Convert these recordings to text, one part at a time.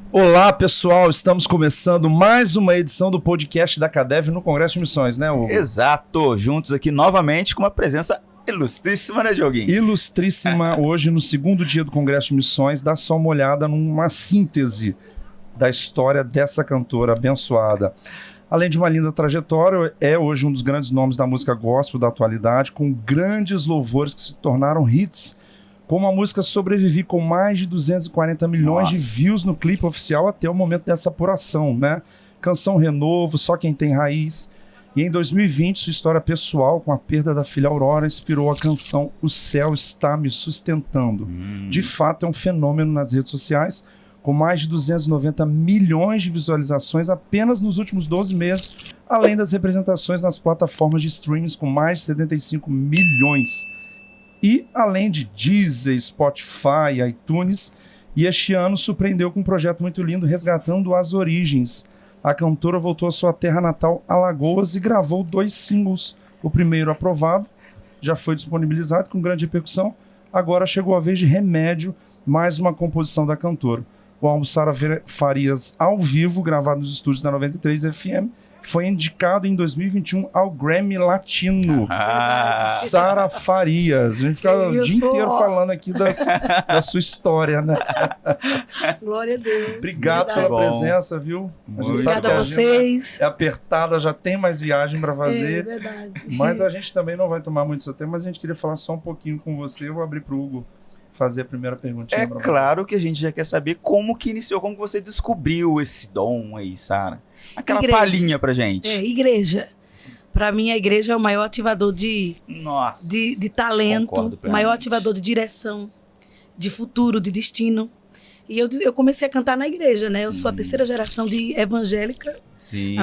Olá, pessoal, estamos começando mais uma edição do podcast da CADEV no Congresso de Missões, né, Hugo? Exato, juntos aqui novamente com uma presença ilustríssima, né, Dioguinho? Ilustríssima, hoje no segundo dia do Congresso de Missões, dá só uma olhada numa síntese da história dessa cantora abençoada. Além de uma linda trajetória, é hoje um dos grandes nomes da música gospel da atualidade, com grandes louvores que se tornaram hits, como a música Sobrevivi, com mais de 240 milhões de views no clipe oficial até o momento dessa apuração, né? Canção Renovo, Só Quem Tem Raiz. E em 2020, sua história pessoal com a perda da filha Aurora inspirou a canção O Céu Está Me Sustentando. De fato, é um fenômeno nas redes sociais, com mais de 290 milhões de visualizações apenas nos últimos 12 meses, além das representações nas plataformas de streaming com mais de 75 milhões. E além de Deezer, Spotify, iTunes, e este ano surpreendeu com um projeto muito lindo, resgatando as origens. A cantora voltou à sua terra natal, Alagoas, e gravou 2 singles. O primeiro aprovado, já foi disponibilizado com grande repercussão. Agora chegou a vez de Remédio, mais uma composição da cantora. O álbum Sara Farias ao vivo, gravado nos estúdios da 93 FM, foi indicado em 2021 ao Grammy Latino. Sara Farias. A gente fica o dia inteiro falando aqui da sua história, né? Glória a Deus. Obrigado pela presença, viu? Obrigada a vocês. É apertada, já tem mais viagem para fazer. É verdade. Mas a gente também não vai tomar muito seu tempo, mas a gente queria falar só um pouquinho com você. Eu vou abrir para o Hugo fazer a primeira perguntinha. É claro que a gente já quer saber como que iniciou, como que você descobriu esse dom aí, Sara. Aquela palhinha pra gente. Igreja. Pra mim, a igreja é o maior ativador de talento, o maior ativador de direção, de futuro, de destino. E eu comecei a cantar na igreja, né? Eu sou a terceira geração de evangélica. Sim.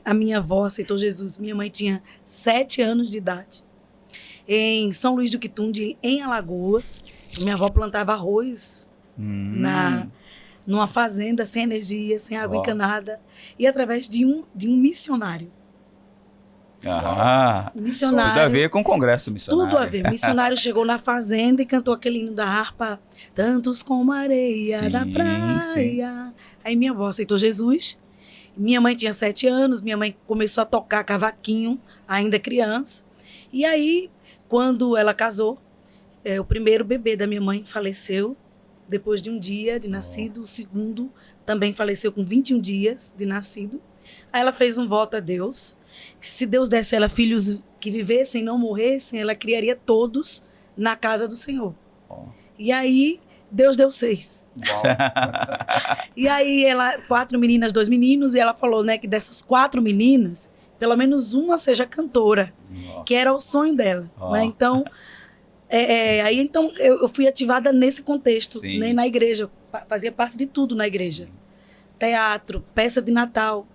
A minha avó aceitou Jesus. Minha mãe tinha 7 anos de idade. Em São Luís do Quitunde, em Alagoas, minha avó plantava arroz numa fazenda sem energia, sem água encanada, e através de um missionário. Missionário. Tudo a ver com o congresso missionário. Tudo a ver. O missionário chegou na fazenda e cantou aquele hino da harpa, tantos como a areia da praia. Sim. Aí minha avó aceitou Jesus. Minha mãe tinha 7 anos, minha mãe começou a tocar cavaquinho, ainda criança. E aí, quando ela casou, o primeiro bebê da minha mãe faleceu depois de um dia de nascido. O segundo também faleceu com 21 dias de nascido. Aí ela fez um voto a Deus. Se Deus desse a ela filhos que vivessem, não morressem, ela criaria todos na casa do Senhor. E aí, Deus deu 6. E aí, 4 meninas, 2 meninos, e ela falou, né, que dessas 4 meninas, pelo menos uma seja cantora, que era o sonho dela, né? Então, então eu fui ativada nesse contexto, né? Na igreja, eu fazia parte de tudo na igreja. Teatro, peça de Natal.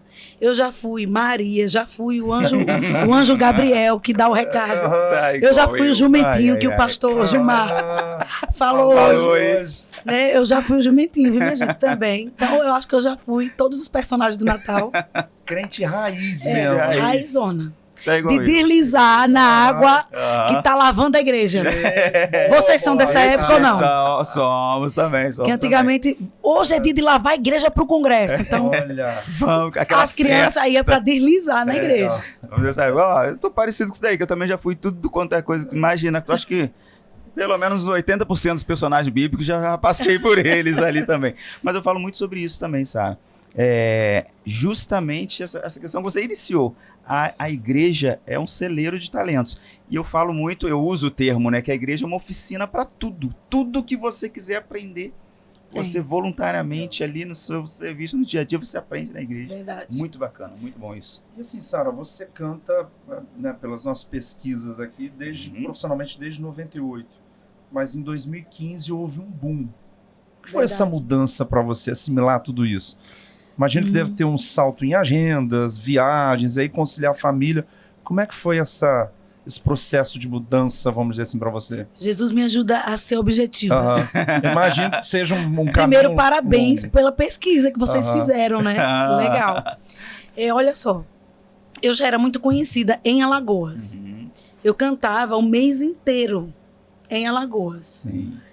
Eu já fui Maria, já fui o anjo Gabriel, que dá o recado. Eu já fui o jumentinho que o pastor Gilmar falou hoje. Né? Eu já fui o jumentinho, viu, minha gente, também. Então, eu acho que eu já fui todos os personagens do Natal. Crente raiz mesmo. Raizona. De deslizar na água que tá lavando a igreja. Vocês são dessa época ou não? Somos também. Que antigamente, hoje é dia de lavar a igreja pro congresso. Então, as crianças iam pra deslizar na igreja. Eu tô parecido com isso daí, que eu também já fui tudo quanto é coisa. Imagina, eu acho que pelo menos 80% dos personagens bíblicos já passei por eles ali também. Mas eu falo muito sobre isso também, Sara. Justamente essa questão que você iniciou. A igreja é um celeiro de talentos. E eu falo muito, eu uso o termo, né, que a igreja é uma oficina para tudo. Tudo que você quiser aprender, você voluntariamente ali no seu serviço, no dia a dia, você aprende na igreja. Verdade. Muito bacana, muito bom isso. E assim, Sara, você canta, né, pelas nossas pesquisas aqui, profissionalmente desde 98. Mas em 2015 houve um boom. O que foi essa mudança para você assimilar tudo isso? Imagino que deve ter um salto em agendas, viagens, aí conciliar a família. Como é que foi esse processo de mudança, vamos dizer assim, para você? Jesus me ajuda a ser objetiva. Imagino que seja um caminho... Primeiro, parabéns pela pesquisa que vocês fizeram, né? Legal. Olha só, eu já era muito conhecida em Alagoas. Eu cantava o mês inteiro em Alagoas.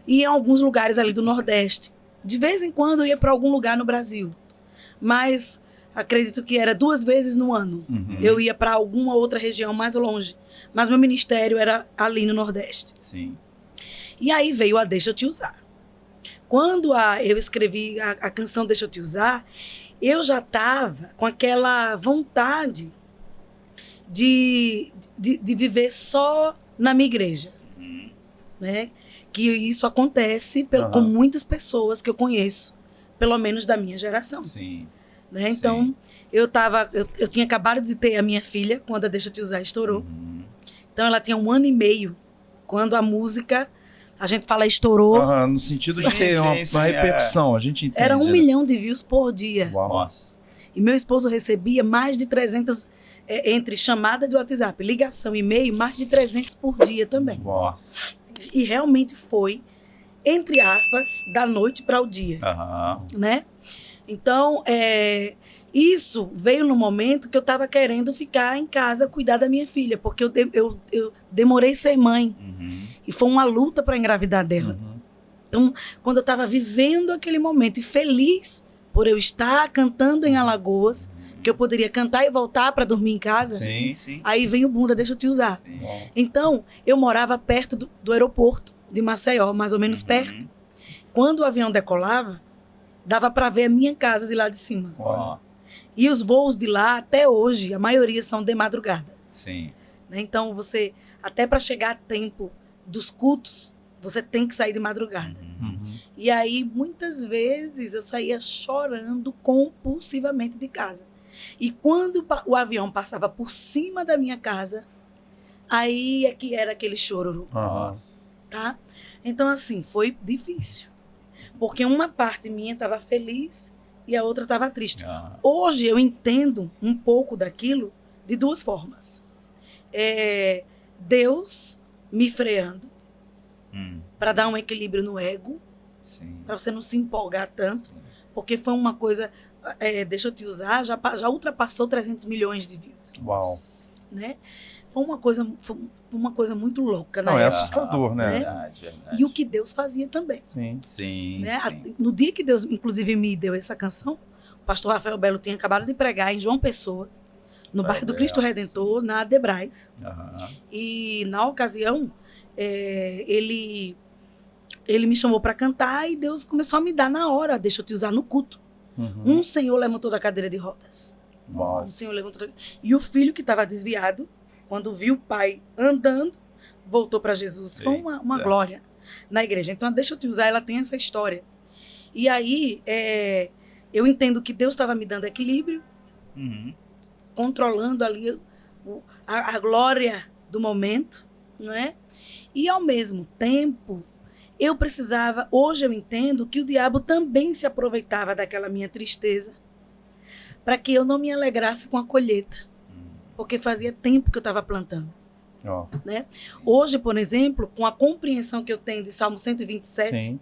E em alguns lugares ali do Nordeste. De vez em quando eu ia para algum lugar no Brasil. Mas acredito que era 2 vezes no ano. Eu ia para alguma outra região mais longe. Mas meu ministério era ali no Nordeste. Sim. E aí veio a Deixa Eu Te Usar. Quando eu escrevi a canção Deixa Eu Te Usar, eu já estava com aquela vontade de viver só na minha igreja. Né? Que isso acontece com muitas pessoas que eu conheço, pelo menos da minha geração. Sim. Né? Então, eu tinha acabado de ter a minha filha, quando a Deixa Eu Te Usar estourou. Então, ela tinha 1 ano e meio, quando a música, a gente fala estourou. No sentido de ter uma repercussão, a gente entende. Era 1 milhão de views por dia. Uau. Nossa. E meu esposo recebia mais de 300, entre chamada de WhatsApp, ligação, e-mail, mais de 300 por dia também. Nossa. E realmente foi, entre aspas, da noite para o dia. Né? Então, isso veio no momento que eu estava querendo ficar em casa, cuidar da minha filha, porque eu demorei a ser mãe. E foi uma luta para engravidar dela. Então, quando eu estava vivendo aquele momento e feliz por eu estar cantando em Alagoas, que eu poderia cantar e voltar para dormir em casa, Sim. aí vem o Bunda, Deixa Eu Te Usar. Então, eu morava perto do aeroporto de Maceió, mais ou menos perto. Quando o avião decolava, dava para ver a minha casa de lá de cima. E os voos de lá, até hoje, a maioria são de madrugada. Sim. Né? Então, você, até para chegar a tempo dos cultos, você tem que sair de madrugada. E aí, muitas vezes, eu saía chorando compulsivamente de casa. E quando o avião passava por cima da minha casa, aí é que era aquele chororô. Tá? Então, assim, foi difícil. Porque uma parte minha estava feliz e a outra estava triste. Hoje eu entendo um pouco daquilo de 2 formas. Deus me freando para dar um equilíbrio no ego, para você não se empolgar tanto, porque foi uma coisa, Deixa Eu Te Usar, já ultrapassou 300 milhões de views. Uau. Né? Foi uma coisa muito louca, né? Não, é assustador, né? Verdade. E o que Deus fazia também. Sim. Né? No dia que Deus, inclusive, me deu essa canção, o pastor Rafael Belo tinha acabado de pregar em João Pessoa, no bairro do Cristo Redentor, na Adebrais. E, na ocasião, ele me chamou para cantar e Deus começou a me dar na hora, Deixa Eu Te Usar, no culto. Um senhor levantou da cadeira de rodas. Um senhor levantou e o filho que estava desviado, quando viu o pai andando, voltou para Jesus. Foi uma glória na igreja. Então, a Deixa Eu Te Usar, ela tem essa história. E aí, eu entendo que Deus estava me dando equilíbrio, controlando ali a glória do momento, não é? E, ao mesmo tempo, eu precisava... Hoje eu entendo que o diabo também se aproveitava daquela minha tristeza para que eu não me alegrasse com a colheita. Porque fazia tempo que eu estava plantando. Né? Hoje, por exemplo, com a compreensão que eu tenho de Salmo 127,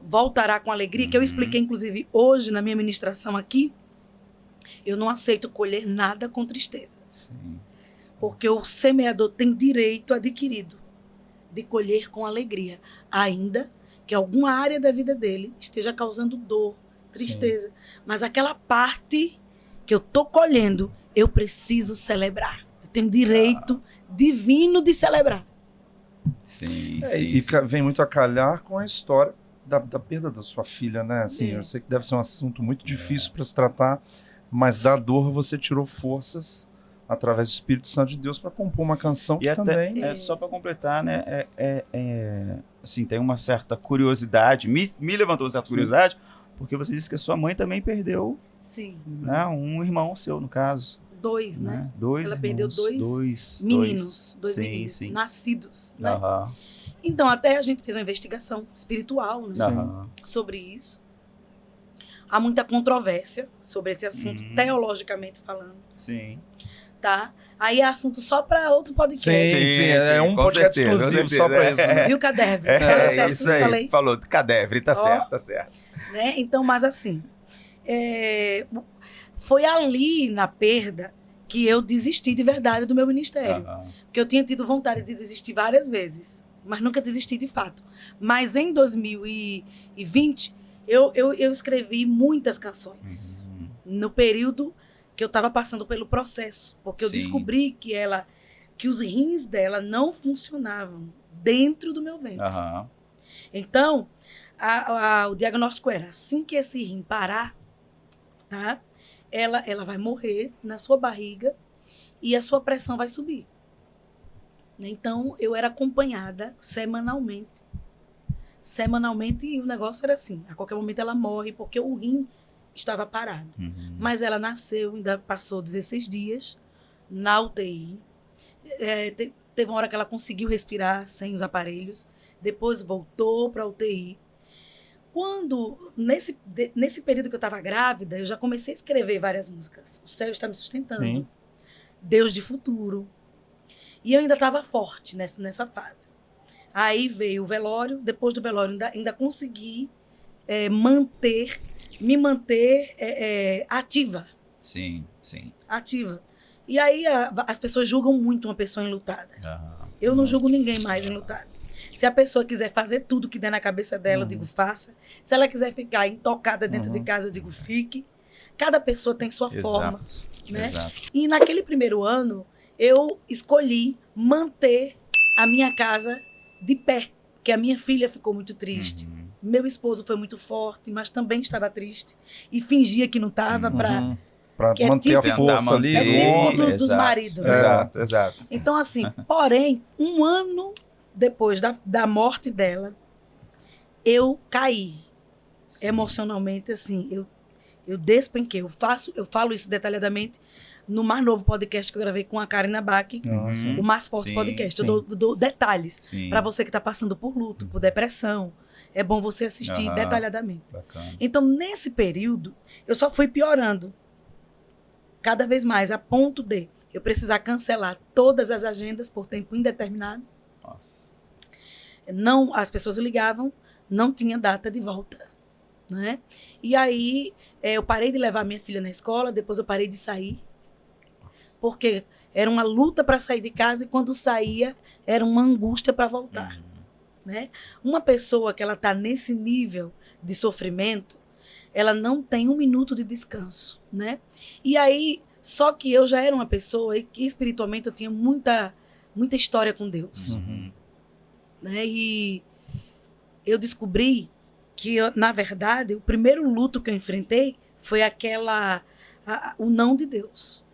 voltará com alegria, que eu expliquei, inclusive, hoje na minha ministração aqui, eu não aceito colher nada com tristeza. Porque o semeador tem direito adquirido de colher com alegria, ainda que alguma área da vida dele esteja causando dor, tristeza. Mas aquela parte que eu estou colhendo, eu preciso celebrar. Eu tenho direito divino de celebrar. E vem muito a calhar com a história da perda da sua filha, né? Assim, eu sei que deve ser um assunto muito difícil para se tratar, mas da dor você tirou forças através do Espírito Santo de Deus para compor uma canção que também... Só para completar, né? Assim, tem uma certa curiosidade, me levantou uma certa curiosidade, porque você disse que a sua mãe também perdeu né, um irmão seu, no caso. 2, né? 2 Ela irmãos, perdeu 2 meninos, 2 meninos nascidos. Né? Então, até a gente fez uma investigação espiritual, né, sobre isso. Há muita controvérsia sobre esse assunto, teologicamente falando. Tá? Aí é assunto só para outro podcast. É um podcast exclusivo só para isso. Né? Viu, Cadevre? Isso aí. Falei. Falou, Cadevre, tá certo. Né? Então, mas assim, foi ali na perda que eu desisti de verdade do meu ministério. Porque eu tinha tido vontade de desistir várias vezes, mas nunca desisti de fato. Mas em 2020, Eu escrevi muitas canções no período que eu estava passando pelo processo, porque eu Sim. descobri que os rins dela não funcionavam dentro do meu ventre. Aham. Então, o diagnóstico era, assim que esse rim parar, tá? Ela vai morrer na sua barriga e a sua pressão vai subir. Então, eu era acompanhada semanalmente. E o negócio era assim, a qualquer momento ela morre porque o rim estava parado. Mas ela nasceu, ainda passou 16 dias na UTI. Teve uma hora que ela conseguiu respirar sem os aparelhos, depois voltou para a UTI. Nesse período que eu estava grávida, eu já comecei a escrever várias músicas. O Céu Está Me Sustentando, Sim. Deus de Futuro. E eu ainda estava forte nessa fase. Aí veio o velório, depois do velório ainda consegui me manter ativa. Sim, sim. Ativa. E aí as pessoas julgam muito uma pessoa enlutada. Eu não julgo ninguém mais enlutado. Se a pessoa quiser fazer tudo que der na cabeça dela, eu digo, faça. Se ela quiser ficar intocada dentro de casa, eu digo, fique. Cada pessoa tem sua forma. Né? Exato. E naquele primeiro ano, eu escolhi manter a minha casa de pé, porque a minha filha ficou muito triste. Meu esposo foi muito forte, mas também estava triste. E fingia que não estava Para que é manter a típico- força ali. é típico dos Exato, maridos, né? Exato. Então, assim, porém, um ano depois da morte dela, eu caí emocionalmente, assim, eu despenquei. Eu falo isso detalhadamente no mais novo podcast que eu gravei com a Karina Bach, o Mais Forte Sim, Podcast. sim. Eu dou detalhes Sim. para você que está passando por luto, por depressão. É bom você assistir Aham. detalhadamente. Bacana. Então, nesse período, eu só fui piorando cada vez mais, a ponto de eu precisar cancelar todas as agendas por tempo indeterminado. Nossa. Não, as pessoas ligavam, não tinha data de volta, né? E aí eu parei de levar minha filha na escola, depois eu parei de sair, porque era uma luta para sair de casa e quando saía era uma angústia para voltar, né? Uma pessoa que ela está nesse nível de sofrimento, ela não tem um minuto de descanso, né? E aí, só que eu já era uma pessoa que espiritualmente eu tinha muita história com Deus. Né? E eu descobri que, na verdade, o primeiro luto que eu enfrentei foi o não de Deus.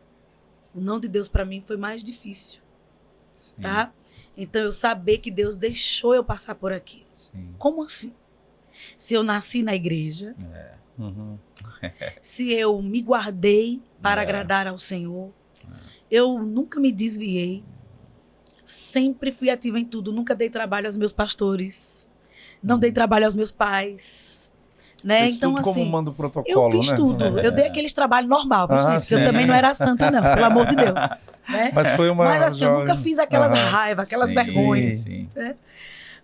O não de Deus, para mim, foi mais difícil. Sim. Tá? Então, eu saber que Deus deixou eu passar por aqui. Sim. Como assim? Se eu nasci na igreja, se eu me guardei para agradar ao Senhor, eu nunca me desviei, sempre fui ativa em tudo, nunca dei trabalho aos meus pastores, não dei trabalho aos meus pais, né? Fez Então, tudo como assim, manda o protocolo, eu fiz né? tudo. Eu dei aqueles trabalhos normal, viu, gente? sim. Eu também não era santa, não, pelo amor de Deus. Né? Mas foi uma... Mas assim, eu nunca fiz aquelas raivas, aquelas Sim, vergonhas. Sim.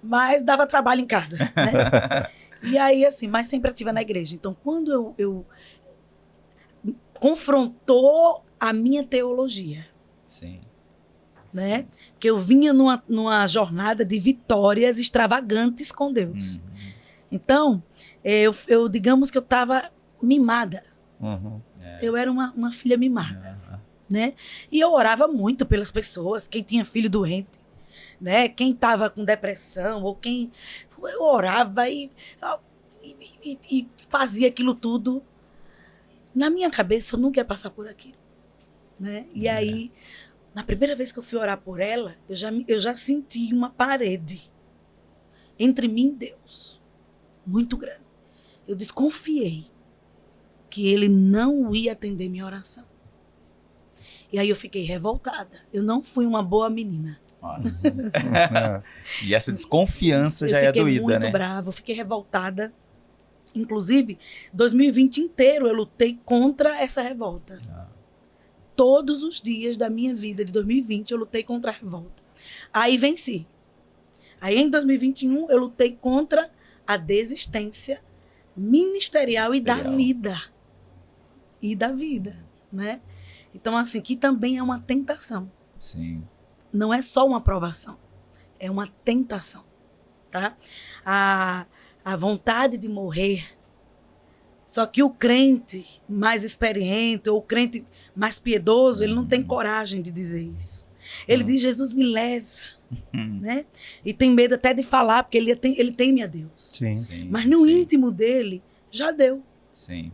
Mas dava trabalho em casa, né? E aí, assim, mas sempre ativa na igreja. Então, quando eu confrontou a minha teologia, Sim. né? Porque eu vinha numa jornada de vitórias extravagantes com Deus. Então, eu digamos que eu estava mimada. Eu era uma filha mimada, né? E eu orava muito pelas pessoas, quem tinha filho doente, né? Quem estava com depressão, ou quem... Eu orava e fazia aquilo tudo. Na minha cabeça, eu nunca ia passar por aquilo, né? E aí, na primeira vez que eu fui orar por ela, eu já senti uma parede entre mim e Deus, muito grande. Eu desconfiei que ele não ia atender minha oração. E aí eu fiquei revoltada. Eu não fui uma boa menina. Nossa. E essa desconfiança já é doída, né? Eu fiquei muito brava, eu fiquei revoltada. Inclusive, 2020 inteiro eu lutei contra essa revolta. Todos os dias da minha vida de 2020 eu lutei contra a revolta. Aí venci. Aí em 2021 eu lutei contra a desistência ministerial e da vida. E da vida, né? Então, assim, que também é uma tentação. Sim. Não é só uma aprovação, é uma tentação, tá? A vontade de morrer Só que o crente mais experiente, ou o crente mais piedoso, ele não tem coragem de dizer isso. Ele diz, Jesus me leva, né? E tem medo até de falar, porque ele teme a Deus. Sim. Sim, Mas no sim, íntimo dele, já deu, Sim.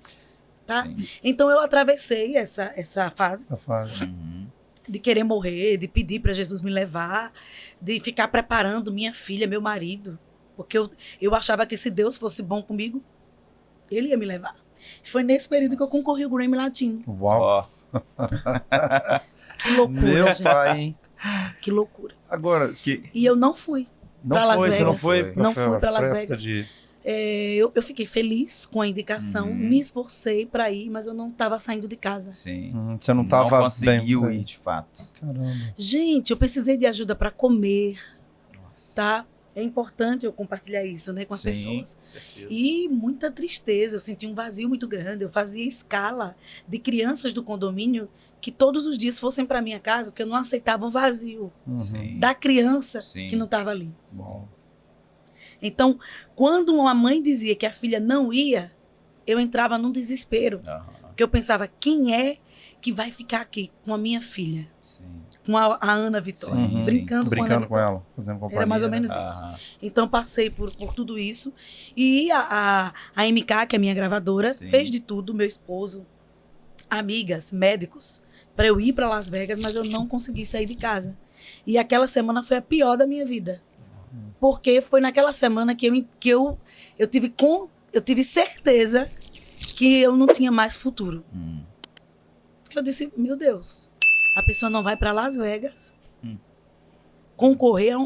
tá? Sim. Então eu atravessei essa fase Essa fase. Uhum. de querer morrer, de pedir para Jesus me levar, de ficar preparando minha filha, meu marido. Porque eu achava que se Deus fosse bom comigo, ele ia me levar. Foi nesse período que eu concorri ao Grammy Latino. Uau. Ó, Que loucura, Meu gente. pai, hein? Que loucura. Agora, E eu não fui. não pra Las foi, você não Vegas. foi? Não fui pra Las festa Vegas. de... Eu fiquei feliz com a indicação, me esforcei para ir, mas eu não estava saindo de casa. sim. Você não tava conseguiu bem. ir, de fato. Caramba. Gente, eu precisei de ajuda para comer, Nossa. tá? É importante eu compartilhar isso, né, com as Sim, pessoas. com certeza. E muita tristeza, eu senti um vazio muito grande. Eu fazia escala de crianças do condomínio que todos os dias fossem para minha casa, porque eu não aceitava o vazio Sim. da criança Sim. que não estava ali. Bom. Então, quando uma mãe dizia que a filha não ia, eu entrava num desespero. Aham, Porque eu pensava, quem é que vai ficar aqui com a minha filha? sim. Com a Ana Vitória, Sim, sim. brincando com a Ana Brincando com Vitória. ela, fazendo companhia. Era mais ou menos né? isso. Aham, Então, passei por tudo isso. E a MK, que é a minha gravadora, Sim. fez de tudo, meu esposo, amigas, médicos, para eu ir para Las Vegas, mas eu não consegui sair de casa. E aquela semana foi a pior da minha vida. Porque foi naquela semana que eu tive certeza que eu não tinha mais futuro. Porque eu disse, meu Deus, a pessoa não vai para Las Vegas concorrer a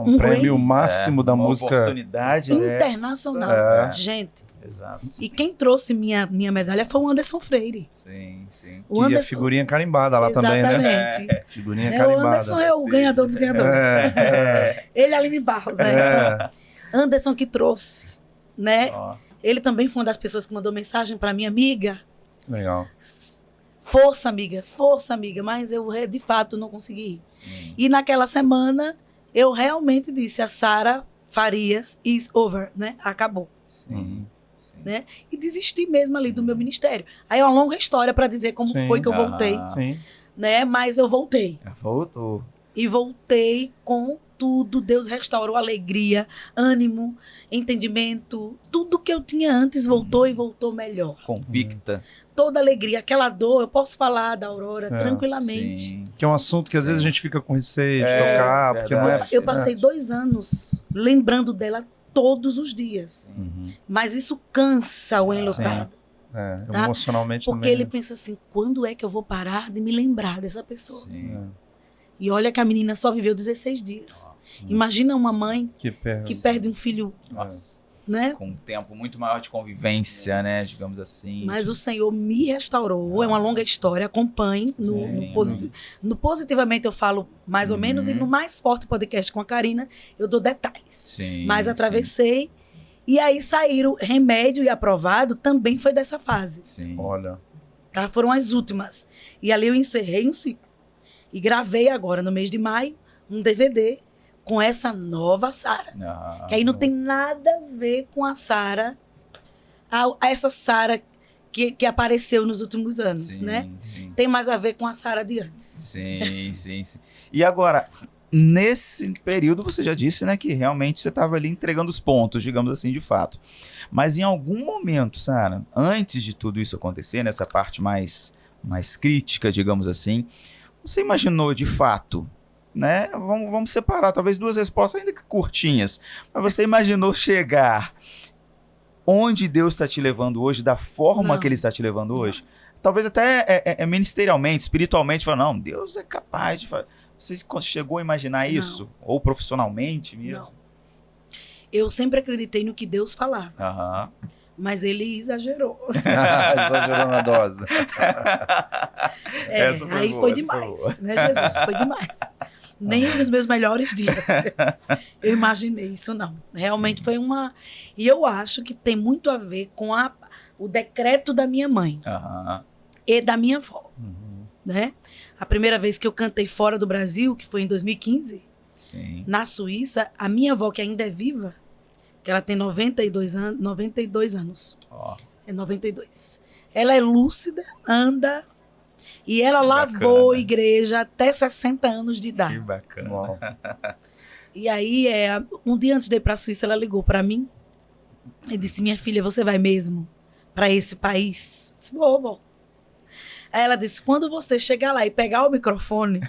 Um prêmio Grammy máximo da uma música. oportunidade internacional. É. Gente, Exato. e quem trouxe minha medalha foi o Anderson Freire. Sim, sim. O Que é Anderson, figurinha carimbada lá também, né? exatamente. Figurinha O carimbada. Anderson é o ganhador dos ganhadores. É, Ele e a Aline Barros, né? é. Anderson que trouxe, né? Ó, Ele também foi uma das pessoas que mandou mensagem para minha amiga. Legal. Força, amiga. Mas eu, de fato, não consegui ir. sim. E naquela semana, eu realmente disse, a Sara Farias is over, né? Acabou. Sim. Sim. Né? E desisti mesmo ali do meu ministério. Aí é uma longa história para dizer como Sim. foi que eu voltei, Sim. né? Mas eu voltei. Voltou. E voltei com tudo. Deus restaurou alegria, ânimo, entendimento. Tudo que eu tinha antes voltou e voltou melhor. Convicta. Toda alegria, aquela dor, eu posso falar da Aurora É. tranquilamente. Sim. Que é um assunto que às vezes a gente fica com receio de É, tocar, porque não é. verdade. Eu passei 2 anos lembrando dela todos os dias. Uhum. Mas isso cansa o enlutado. É, Tá? emocionalmente Porque também. ele pensa assim, quando é que eu vou parar de me lembrar dessa pessoa? Sim. E olha que a menina só viveu 16 dias. Imagina uma mãe Que perde. que perde um filho, Nossa. né? Com um tempo muito maior de convivência, né? Digamos assim. Mas o Senhor me restaurou. É uma longa história. Acompanhe. No Positivamente eu falo mais ou menos. E no Mais Forte Podcast com a Karina eu dou detalhes. Sim. Mas atravessei. E aí saíram Remédio e Aprovado. Também foi dessa fase. Sim. Olha. Tá? Foram as últimas. E ali eu encerrei um ciclo. E gravei agora, no mês de maio, um DVD com essa nova Sara. Ah, Que aí não tem nada a ver com a Sara, essa Sara que apareceu nos últimos anos, sim, né? Sim. Tem mais a ver com a Sara de antes. Sim. E agora, nesse período, você já disse, né, que realmente você estava ali entregando os pontos, digamos assim, de fato. Mas em algum momento, Sara, antes de tudo isso acontecer, nessa parte mais crítica, digamos assim, você imaginou de fato, né? Vamos separar, talvez 2 respostas ainda que curtinhas, mas você imaginou chegar onde Deus está te levando hoje, da forma Não. que Ele está te levando hoje? Talvez até ministerialmente, espiritualmente, falar, não, Deus é capaz de fazer. Você chegou a imaginar isso? Ou profissionalmente mesmo? Não. Eu sempre acreditei no que Deus falava, Aham. mas ele exagerou. Exagerou na dose. Essa foi Aí boa, foi essa foi demais, boa. né, Jesus? Foi demais. Nem nos meus melhores dias eu imaginei isso, não. Realmente foi uma... E eu acho que tem muito a ver com o decreto da minha mãe Aham. e da minha avó, Uhum. né? A primeira vez que eu cantei fora do Brasil, que foi em 2015, Sim. na Suíça, a minha avó, que ainda é viva, que ela tem 92 anos, Ó. É 92. Ela é lúcida, anda, e ela Bacana. lavou igreja até 60 anos de Que idade. bacana. Uau. E aí, um dia antes de ir para a Suíça, ela ligou para mim e disse: minha filha, você vai mesmo para esse país? Eu disse: vou. Aí ela disse: quando você chegar lá e pegar o microfone,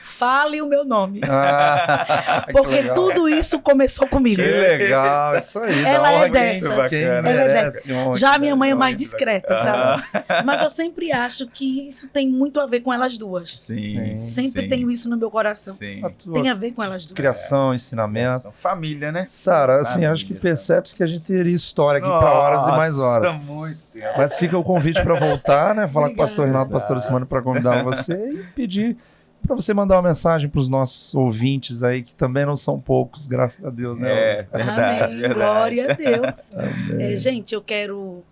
fale o meu nome. Que Porque legal. tudo isso começou comigo. Que legal, isso aí. Ela dá é honra dessa. quem Ela é merece honra, Já a quem minha mãe é merece mais honra. discreta, sabe? Mas eu sempre acho que isso tem muito a ver com elas duas. Sim. Sempre sim, tenho isso no meu coração. Sim. A tua Tem a ver com elas duas. criação, ensinamento. Família, né? Sara, assim, Família, acho que Sara. percebe-se que a gente teria história aqui para horas e mais horas. Nossa, muito tempo. Mas fica o convite para voltar, né? Falar com o pastor Obrigada. Renato, pastor Simone, para convidar você e pedir para você mandar uma mensagem para os nossos ouvintes aí, que também não são poucos, graças a Deus, né? É, verdade, Amém. verdade. Glória a Deus. Amém. Gente, eu quero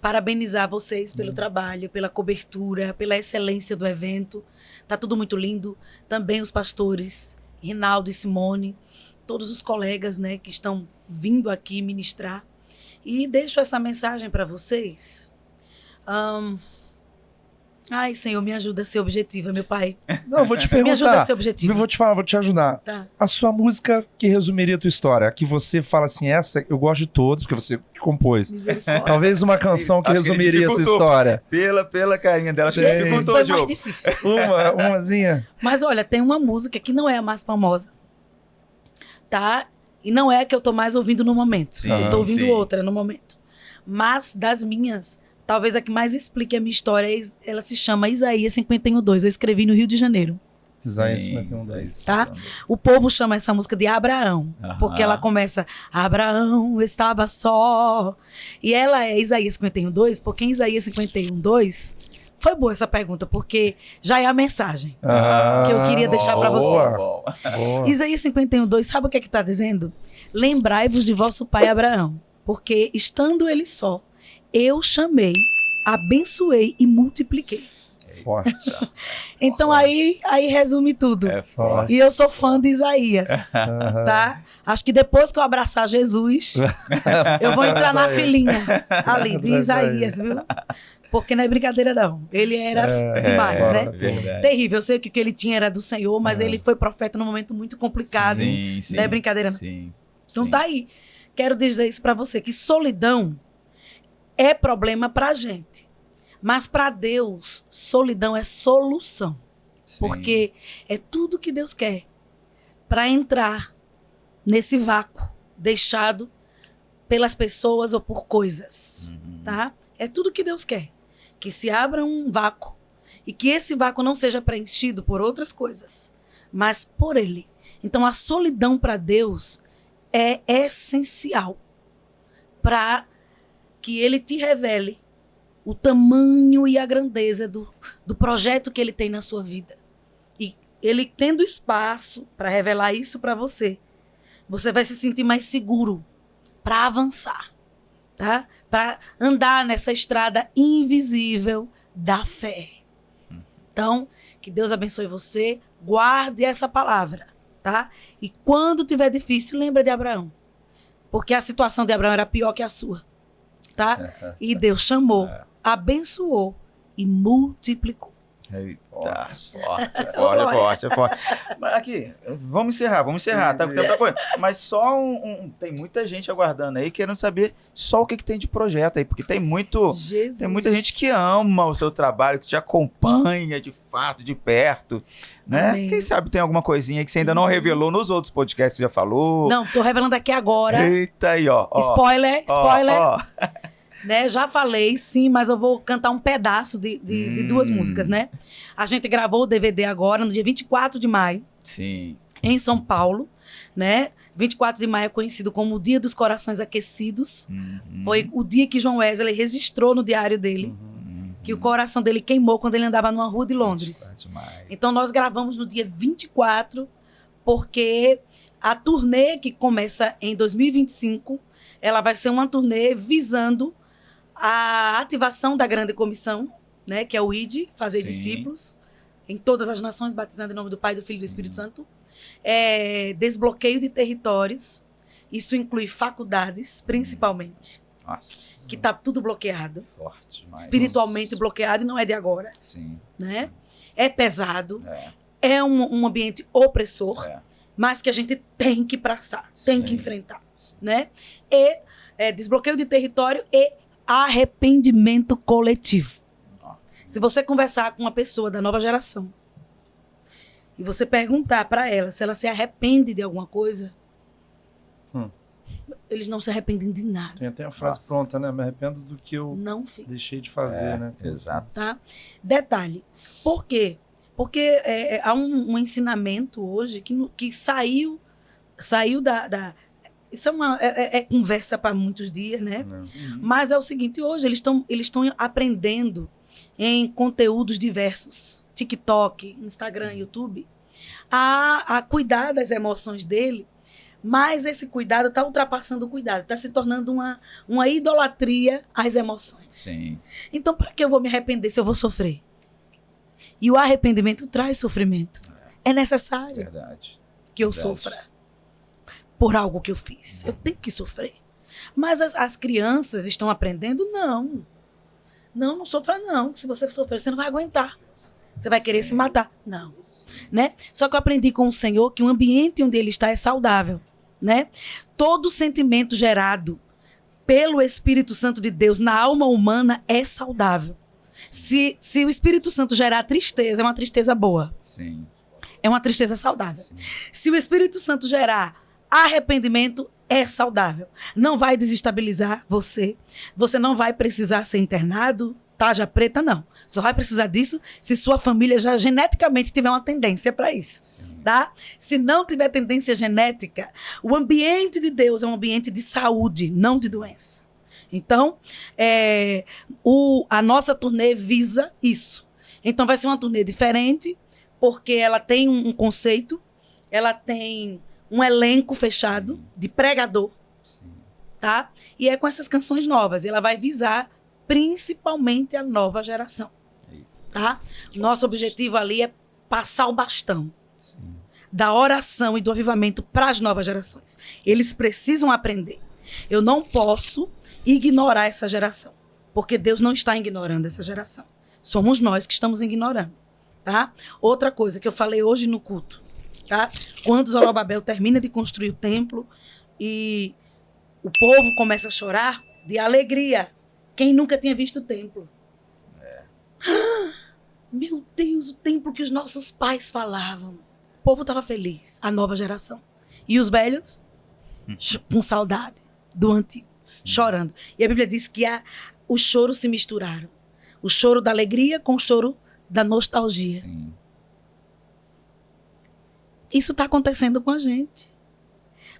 parabenizar vocês pelo trabalho, pela cobertura, pela excelência do evento. Tá tudo muito lindo. Também os pastores, Rinaldo e Simone, todos os colegas, né, que estão vindo aqui ministrar. E deixo essa mensagem para vocês. Ai, Senhor, me ajuda a ser objetiva, meu pai. Não, eu vou te Me ajuda a perguntar. ser objetiva. Eu vou te falar, vou te ajudar. Tá. A sua música que resumiria a tua história, que você fala assim, essa eu gosto de todas, porque você que compôs. Misericórdia. Talvez uma canção que Acho que ele resumiria essa dificultou. história. Pela carinha dela, acho que Jesus, dificultou foi o mais jogo. difícil. Umazinha. Mas olha, tem uma música que não é a mais famosa, tá? E não é a que eu tô mais ouvindo no momento. Sim, Eu tô ouvindo sim. outra no momento. Mas das minhas, talvez a que mais explique a minha história, ela se chama Isaías 51:2. Eu escrevi no Rio de Janeiro, Isaías Sim. 51:10. tá? O povo chama essa música de Abraão, Aham. porque ela começa: Abraão estava só. E ela é Isaías 51:2, porque em Isaías 51:2 foi boa essa pergunta, porque já é a mensagem que eu queria deixar para boa. vocês. Boa. Isaías 51:2, sabe o que está dizendo? Lembrai-vos de vosso pai Abraão, porque estando ele só, eu chamei, abençoei e multipliquei. Forte. Então aí resume tudo. É forte. E eu sou fã de Isaías, Aham. tá? Acho que depois que eu abraçar Jesus, eu vou entrar na Isaías. filinha ali de Isaías, viu? Porque não é brincadeira não. Ele era demais, é, né? Verdade. Terrível. Eu sei que o que ele tinha era do Senhor, mas ele foi profeta num momento muito complicado. Sim, sim. Não é brincadeira não. Sim. Então sim. tá aí. Quero dizer isso pra você, que solidão é problema pra gente. Mas pra Deus, solidão é solução. Sim. Porque é tudo que Deus quer pra entrar nesse vácuo deixado pelas pessoas ou por coisas, tá? É tudo que Deus quer. Que se abra um vácuo e que esse vácuo não seja preenchido por outras coisas, mas por Ele. Então a solidão pra Deus é essencial para que Ele te revele o tamanho e a grandeza do projeto que Ele tem na sua vida. E Ele tendo espaço para revelar isso para você, você vai se sentir mais seguro para avançar, tá? Para andar nessa estrada invisível da fé. Então, que Deus abençoe você, guarde essa palavra, tá? E quando tiver difícil, lembra de Abraão. Porque a situação de Abraão era pior que a sua, tá? E Deus chamou, abençoou e multiplicou. Eita, forte. Mas aqui, vamos encerrar, tá com tanta coisa. Mas só tem muita gente aguardando aí, querendo saber só o que tem de projeto aí, porque tem muita gente que ama o seu trabalho, que te acompanha de fato, de perto, né? Amém. Quem sabe tem alguma coisinha que você ainda não revelou nos outros podcasts, você já falou. Não, tô revelando aqui agora. Eita aí, ó. Spoiler. Ó. Né? Já falei, sim, mas eu vou cantar um pedaço de duas músicas, né? A gente gravou o DVD agora, no dia 24 de maio, Sim. em São Paulo, né? 24 de maio é conhecido como o Dia dos Corações Aquecidos. Foi o dia que João Wesley registrou no diário dele que o coração dele queimou quando ele andava numa rua de Londres. Então nós gravamos no dia 24, porque a turnê que começa em 2025, ela vai ser uma turnê visando a ativação da grande comissão, né, que é o ID, fazer Sim. discípulos em todas as nações, batizando em nome do Pai, do Filho e do Espírito Santo. Desbloqueio de territórios, isso inclui faculdades, principalmente. Nossa. que tá tudo bloqueado. Forte demais. Espiritualmente bloqueado e não é de agora, Sim. né? É pesado, É. é um ambiente opressor, É. mas que a gente tem que passar, tem que Sim. enfrentar, né? E desbloqueio de território e arrependimento coletivo. Ó. Se você conversar com uma pessoa da nova geração e você perguntar para ela se ela se arrepende de alguma coisa, eles não se arrependem de nada. Tem até a frase Nossa. pronta, né? Me arrependo do que eu Não fiz. deixei de fazer, né? Exato. Tá? Detalhe. Por quê? Porque há um ensinamento hoje que saiu isso é conversa para muitos dias, né? Né? Mas é o seguinte, hoje eles estão aprendendo em conteúdos diversos, TikTok, Instagram, YouTube, a cuidar das emoções dele, mas esse cuidado está ultrapassando o cuidado, está se tornando uma idolatria às emoções. Sim. Então, para que eu vou me arrepender se eu vou sofrer? E o arrependimento traz sofrimento. É necessário Verdade. que eu Verdade. sofra por algo que eu fiz. Eu tenho que sofrer. Mas as crianças estão aprendendo? Não. Não sofra não. Se você sofrer, você não vai aguentar. Você vai querer se matar. Não. Né? Só que eu aprendi com o Senhor que o ambiente onde ele está é saudável. Né? Todo sentimento gerado pelo Espírito Santo de Deus na alma humana é saudável. Se o Espírito Santo gerar tristeza, é uma tristeza boa. Sim. É uma tristeza saudável. Sim. Se o Espírito Santo gerar arrependimento, é saudável. Não vai desestabilizar você. Você não vai precisar ser internado, tarja preta, não. Só vai precisar disso se sua família já geneticamente tiver uma tendência para isso. Sim. Tá? Se não tiver tendência genética, o ambiente de Deus é um ambiente de saúde, não de doença. Então, a nossa turnê visa isso. Então, vai ser uma turnê diferente, porque ela tem um conceito, ela tem um elenco fechado de pregador, Sim. tá? E é com essas canções novas. Ela vai visar principalmente a nova geração, tá? Nosso objetivo ali é passar o bastão Sim. da oração e do avivamento para as novas gerações. Eles precisam aprender. Eu não posso ignorar essa geração, porque Deus não está ignorando essa geração. Somos nós que estamos ignorando, tá? Outra coisa que eu falei hoje no culto, tá? Quando Zorobabel termina de construir o templo e o povo começa a chorar de alegria. Quem nunca tinha visto o templo? Meu Deus, o templo que os nossos pais falavam. O povo estava feliz, a nova geração. E os velhos? Com saudade do antigo, chorando. E a Bíblia diz que os choros se misturaram. O choro da alegria com o choro da nostalgia. Sim. Isso está acontecendo com a gente.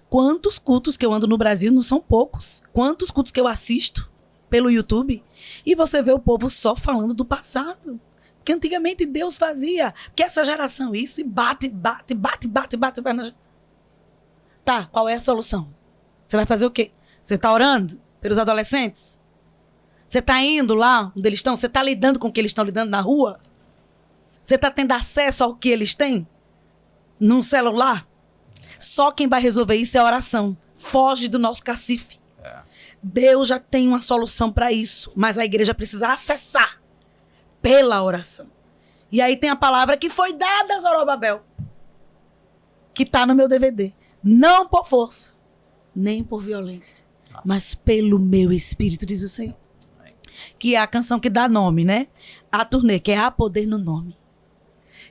Quantos cultos que eu ando no Brasil, não são poucos. Quantos cultos que eu assisto pelo YouTube e você vê o povo só falando do passado. Porque antigamente Deus fazia. Porque essa geração isso e bate. Tá, qual é a solução? Você vai fazer o quê? Você está orando pelos adolescentes? Você está indo lá onde eles estão? Você está lidando com o que eles estão lidando na rua? Você está tendo acesso ao que eles têm? Num celular? Só quem vai resolver isso é a oração. Foge do nosso cacife. Deus já tem uma solução para isso, mas a igreja precisa acessar pela oração. E aí tem a palavra que foi dada a Zorobabel, que está no meu DVD. Não por força, nem por violência, mas pelo meu espírito, diz o Senhor. Que é a canção que dá nome, né? A turnê, que é Há Poder no Nome.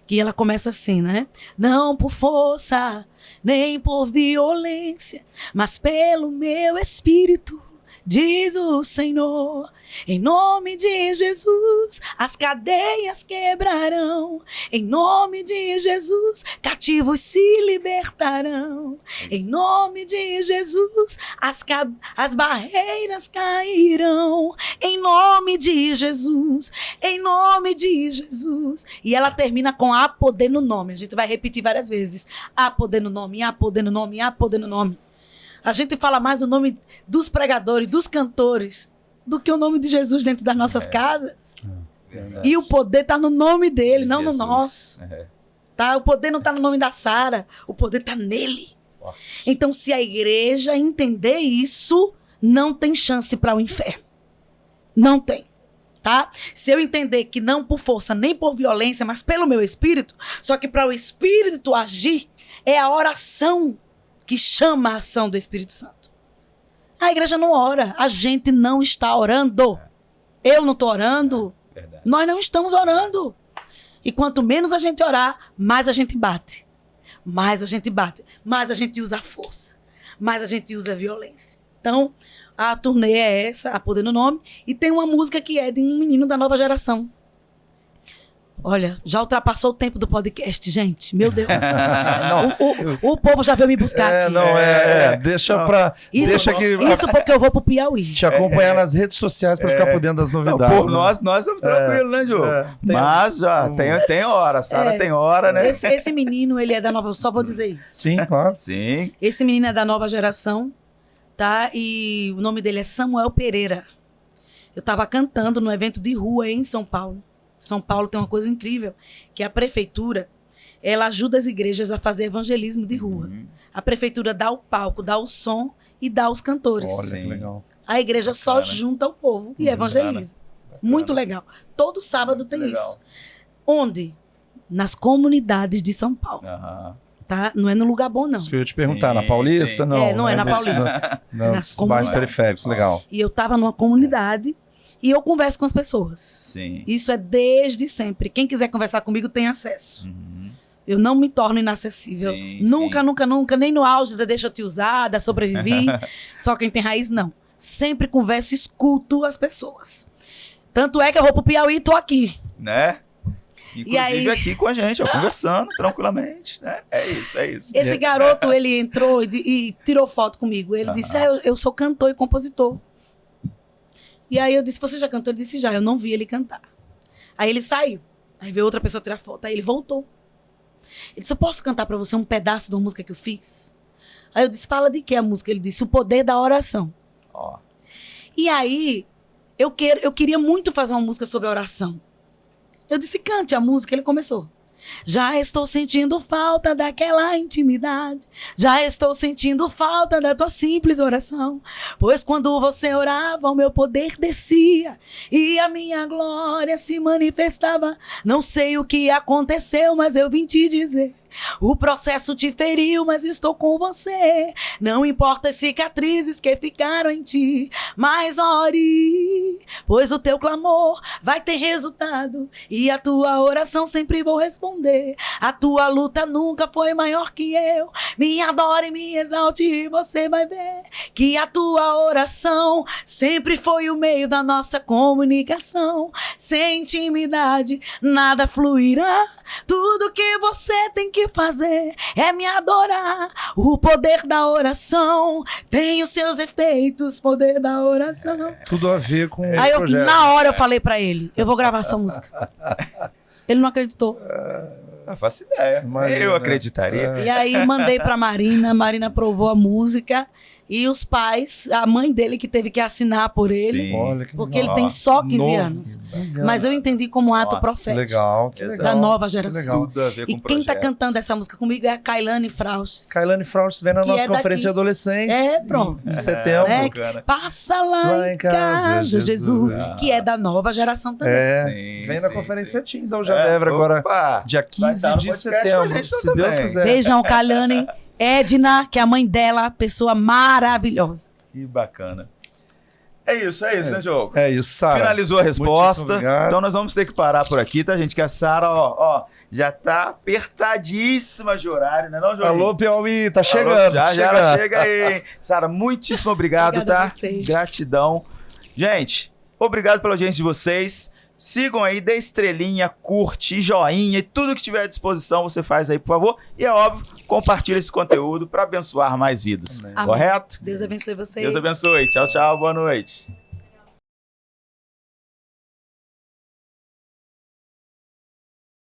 Que ela começa assim, né? Não por força, nem por violência, mas pelo meu espírito, diz o Senhor. Em nome de Jesus, as cadeias quebrarão. Em nome de Jesus, cativos se libertarão. Em nome de Jesus, as barreiras cairão. Em nome de Jesus, em nome de Jesus. E ela termina com há poder no nome. A gente vai repetir várias vezes. Há poder no nome, há poder no nome, há poder no nome. A gente fala mais o nome dos pregadores, dos cantores, do que o nome de Jesus dentro das nossas casas. Verdade. E o poder está no nome dele, não Jesus. no nosso. É. Tá? O poder não está no nome da Sara, o poder está nele. Forte. Então, se a igreja entender isso, não tem chance para o inferno. Não tem. Tá? Se eu entender que não por força nem por violência, mas pelo meu espírito, só que para o espírito agir, é a oração que chama a ação do Espírito Santo. A igreja não ora, a gente não está orando. Eu não estou orando, nós não estamos orando. E quanto menos a gente orar, mais a gente bate. Mais a gente bate, mais a gente usa a força, mais a gente usa a violência. Então, a turnê é essa, A Poder no Nome, e tem uma música que é de um menino da nova geração. Olha, já ultrapassou o tempo do podcast, gente. Meu Deus. O povo já veio me buscar aqui. Deixa pra... Isso porque eu vou pro Piauí. Te acompanhar nas redes sociais pra ficar por dentro das novidades. Por nós estamos tranquilos, né, Jô? Mas já tem hora, Sara tem hora, né? Esse menino, ele é da nova... Só vou dizer isso. Sim, claro. Sim. Esse menino é da nova geração, tá? E o nome dele é Samuel Pereira. Eu tava cantando no evento de rua em São Paulo. São Paulo tem uma coisa incrível, que a prefeitura, ela ajuda as igrejas a fazer evangelismo de rua. A prefeitura dá o palco, dá o som e dá os cantores. Olha, que legal. A igreja só junta o povo e evangeliza. Muito legal. Todo sábado tem isso. Onde? Nas comunidades de São Paulo. Tá? Não é no lugar bom, não. Isso que eu ia te perguntar, na Paulista? Não, não é na Paulista. Nas mais periféricos, legal. E eu estava numa comunidade... E eu converso com as pessoas. Sim. Isso é desde sempre. Quem quiser conversar comigo tem acesso. Eu não me torno inacessível. Nunca, nem no auge da deixa eu te usar, da sobrevivi. Só quem tem raiz, não. Sempre converso e escuto as pessoas. Tanto é que eu vou pro Piauí e tô aqui. Né? Inclusive aqui com a gente, conversando tranquilamente. Né? É isso. Esse garoto, ele entrou e tirou foto comigo. Ele disse, eu sou cantor e compositor. E aí eu disse, você já cantou? Ele disse, já. Eu não vi ele cantar. Aí ele saiu. Aí veio outra pessoa tirar foto. Aí ele voltou. Ele disse, eu posso cantar pra você um pedaço de uma música que eu fiz? Aí eu disse, fala de que a música? Ele disse, O Poder da Oração. E aí, eu queria muito fazer uma música sobre oração. Eu disse, cante a música. Ele começou. Já estou sentindo falta daquela intimidade. Já estou sentindo falta da tua simples oração. Pois quando você orava, o meu poder descia e a minha glória se manifestava. Não sei o que aconteceu, mas eu vim te dizer. O processo te feriu, mas estou com você. Não importa as cicatrizes que ficaram em ti, mas ore, pois o teu clamor vai ter resultado e a tua oração sempre vou responder. A tua luta nunca foi maior que eu. Me adore e me exalte e você vai ver que a tua oração sempre foi o meio da nossa comunicação. Sem intimidade nada fluirá. Tudo que você tem que fazer é me adorar. O poder da oração tem os seus efeitos. Poder da oração. Tudo a ver com o projeto. Na hora eu falei pra ele, eu vou gravar sua música. Ele não acreditou. Não faço ideia. Eu acreditaria. E aí mandei pra Marina. Marina aprovou a música. E os pais, a mãe dele que teve que assinar por ele. Olha, que porque ele tem só 15 anos. Mas eu entendi como um ato profético. Legal, da nova geração. Tudo a ver com e quem está cantando essa música comigo é a Kailane Fraustes. Kailane Fraustes vem na nossa conferência de adolescentes. Pronto. Em setembro. Passa lá em casa, Jesus. Que é da nova geração também. Vem na conferência Tim da Aljadebre agora, dia 15 de setembro, se Deus quiser. Beijão, Kailane. Edna, que é a mãe dela, pessoa maravilhosa. Que bacana. É isso, né, Diogo? É isso, Sara. Finalizou a resposta. Então nós vamos ter que parar por aqui, tá, gente? Que a Sara, já tá apertadíssima de horário, né, não, Diogo? Alô, Piauí, tá chegando. Já ela chega aí. Sara, muitíssimo obrigado, Obrigada tá? Gratidão. Gente, obrigado pela audiência de vocês. Sigam aí, dê estrelinha, curte, joinha e tudo que tiver à disposição você faz aí, por favor. E é óbvio, compartilha esse conteúdo para abençoar mais vidas. Amém. Correto? Deus abençoe vocês. Deus abençoe. Tchau, tchau. Boa noite.